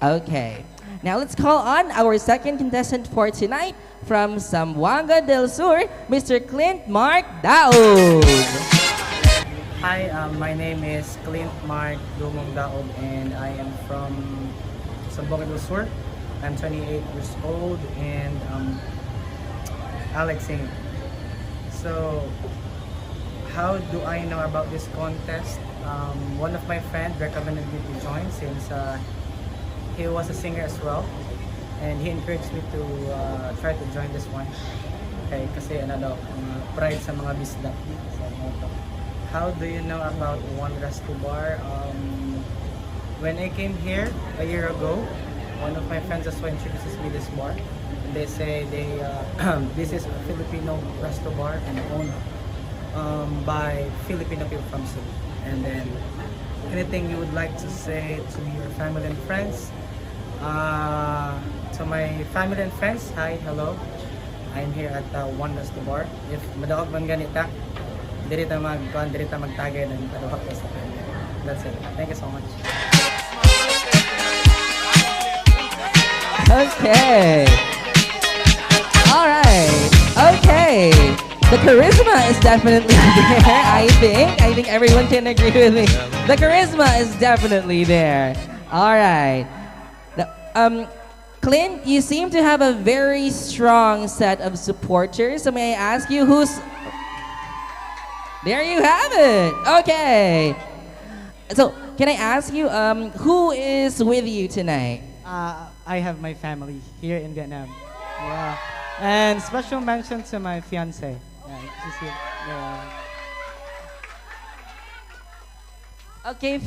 Okay. Now let's call on our second contestant for tonight from Zamboanga del Sur, Mr. Clint Mark Daog. Hi, my name is Clint Mark Dumong Daob and I am from Zamboanga del Sur. I'm 28 years old and I like singing. So, how do I know about this contest? One of my friends recommended me to join since he was a singer as well. And he encouraged me to try to join this one. Okay, kasi ano daw, pride sa mga bisda. So, how do you know about One Resto Bar? When I came here a year ago, one of my friends as well introduces me this bar. And they say this is a Filipino resto bar and owned by Filipino people from Cebu. And then anything you would like to say to your family and friends? To my family and friends, hi, hello. I'm here at One Resto Bar. If madaog man ganita, dirita magtagay ng taluhak ko sa kanya. That's it. Thank you so much. Okay. All right. Okay. The charisma is definitely there, I think. I think everyone can agree with me. The charisma is definitely there. All right. Clint, you seem to have a very strong set of supporters. So may I ask you who's... There you have it. Okay. So, can I ask you, who is with you tonight? I have my family here in Vietnam. Yeah. And special mention to my fiance. Yeah, she's here. Yeah. Okay,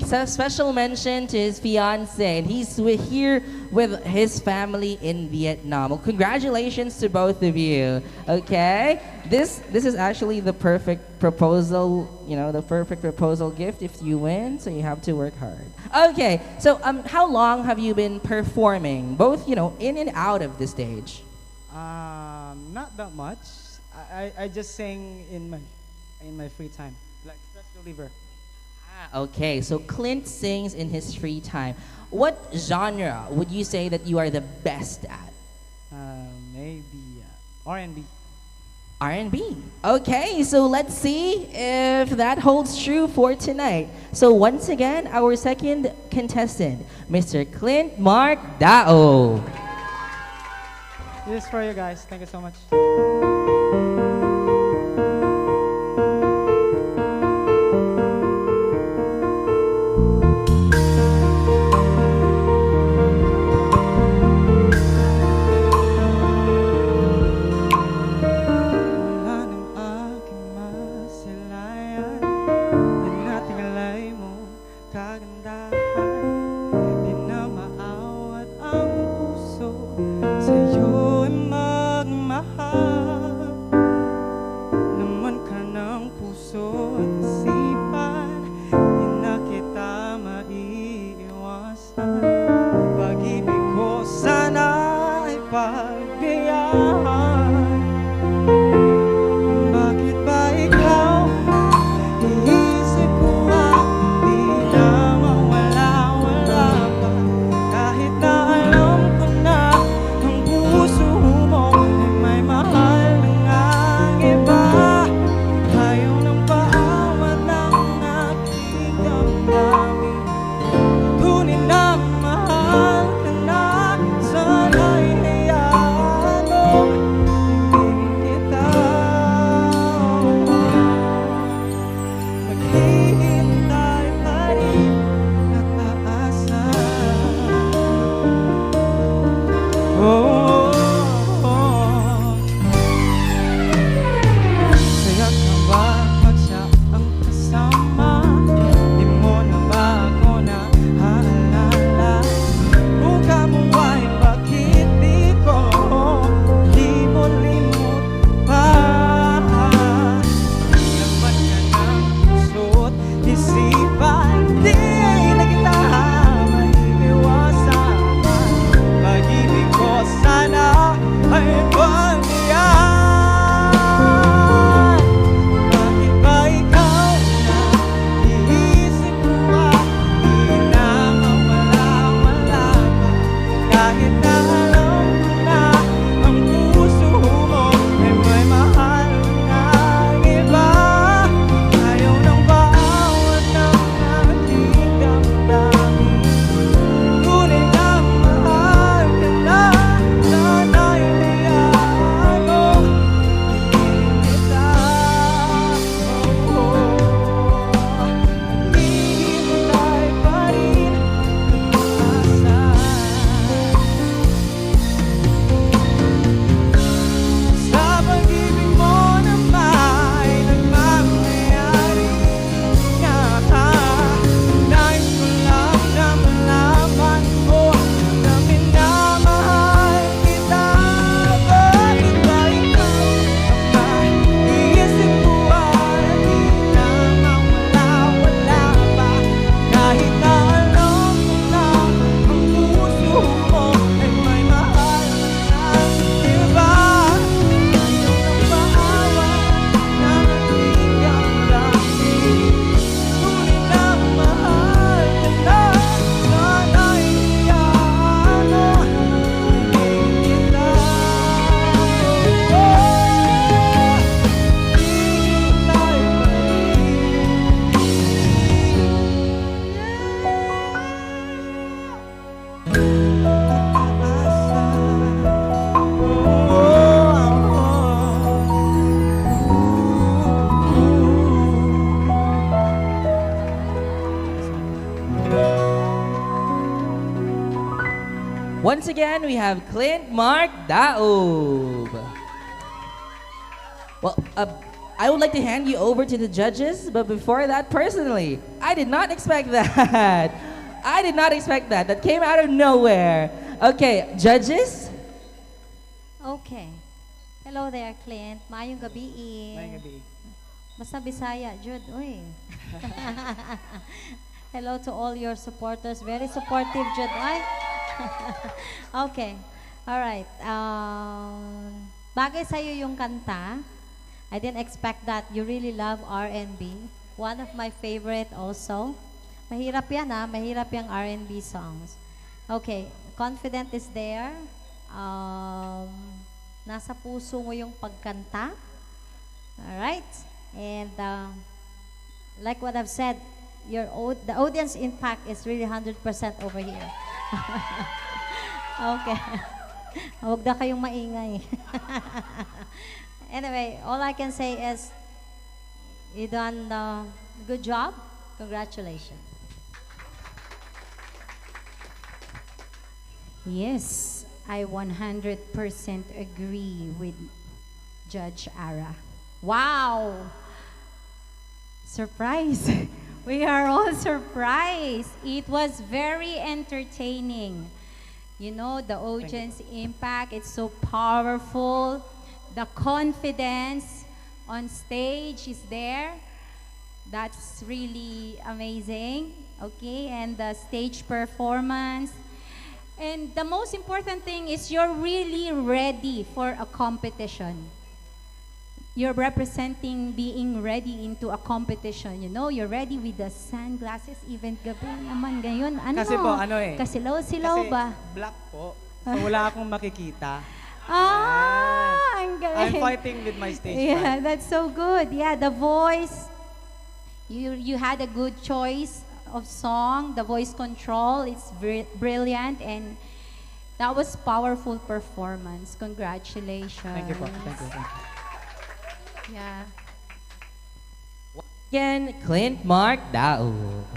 so special mention to his fiance, and he's here with his family in Vietnam. Well, congratulations to both of you. Okay, this is actually the perfect proposal. You know, the perfect proposal gift if you win. So you have to work hard. Okay, so how long have you been performing, both in and out of the stage? Not that much. I just sing in my free time, like stress reliever. Okay, so Clint sings in his free time. What genre would you say that you are the best at? Maybe R&B. R&B. Okay, so let's see if that holds true for tonight. So once again, our second contestant, Mr. Clint Mark Dao. This is for you guys. Thank you so much. Sa'yo'y magmahal. Once again, we have Clint Mark Daob. Well, I would like to hand you over to the judges, but before that, personally, I did not expect that. I did not expect that. That came out of nowhere. Okay, judges? Okay. Hello there, Clint. Mayong gabi. Mayong gabi. Basta Bisaya, Jude. Uy. Hello to all your supporters. Very supportive, Jude. Ay. Okay. All right. Bagay sa'yo yung kanta. I didn't expect that you really love R&B. One of my favorite also. Mahirap yan mahirap yung R&B songs. Okay, confident is there. Nasa puso mo yung pagkanta. Alright? And like what I've said, the audience impact is really 100% over here. Okay. Huwag na kayong maingay. Anyway, all I can say is you done a good job. Congratulations. Yes, I 100% agree with Judge Ara. Wow! Surprise! We are all surprised. It was very entertaining. You know, the audience impact, it's so powerful. The confidence on stage is there. That's really amazing. Okay, and the stage performance. And the most important thing is you're really ready for a competition. You're representing being ready into a competition. You know, you're ready with the sunglasses, even gabi naman ngayon. Ano? Kasi po, ano eh. Kasilaw-silaw Kasi ba? black po. So wala akong makikita. Ang galing. I'm fighting with my stage Yeah, fright. that's so good. Yeah, the voice. You had a good choice of song. The voice control, it's brilliant, and that was powerful performance. Congratulations. Thank you po. Thank you. Thank you. Yeah. Again, Clint Mark Daob.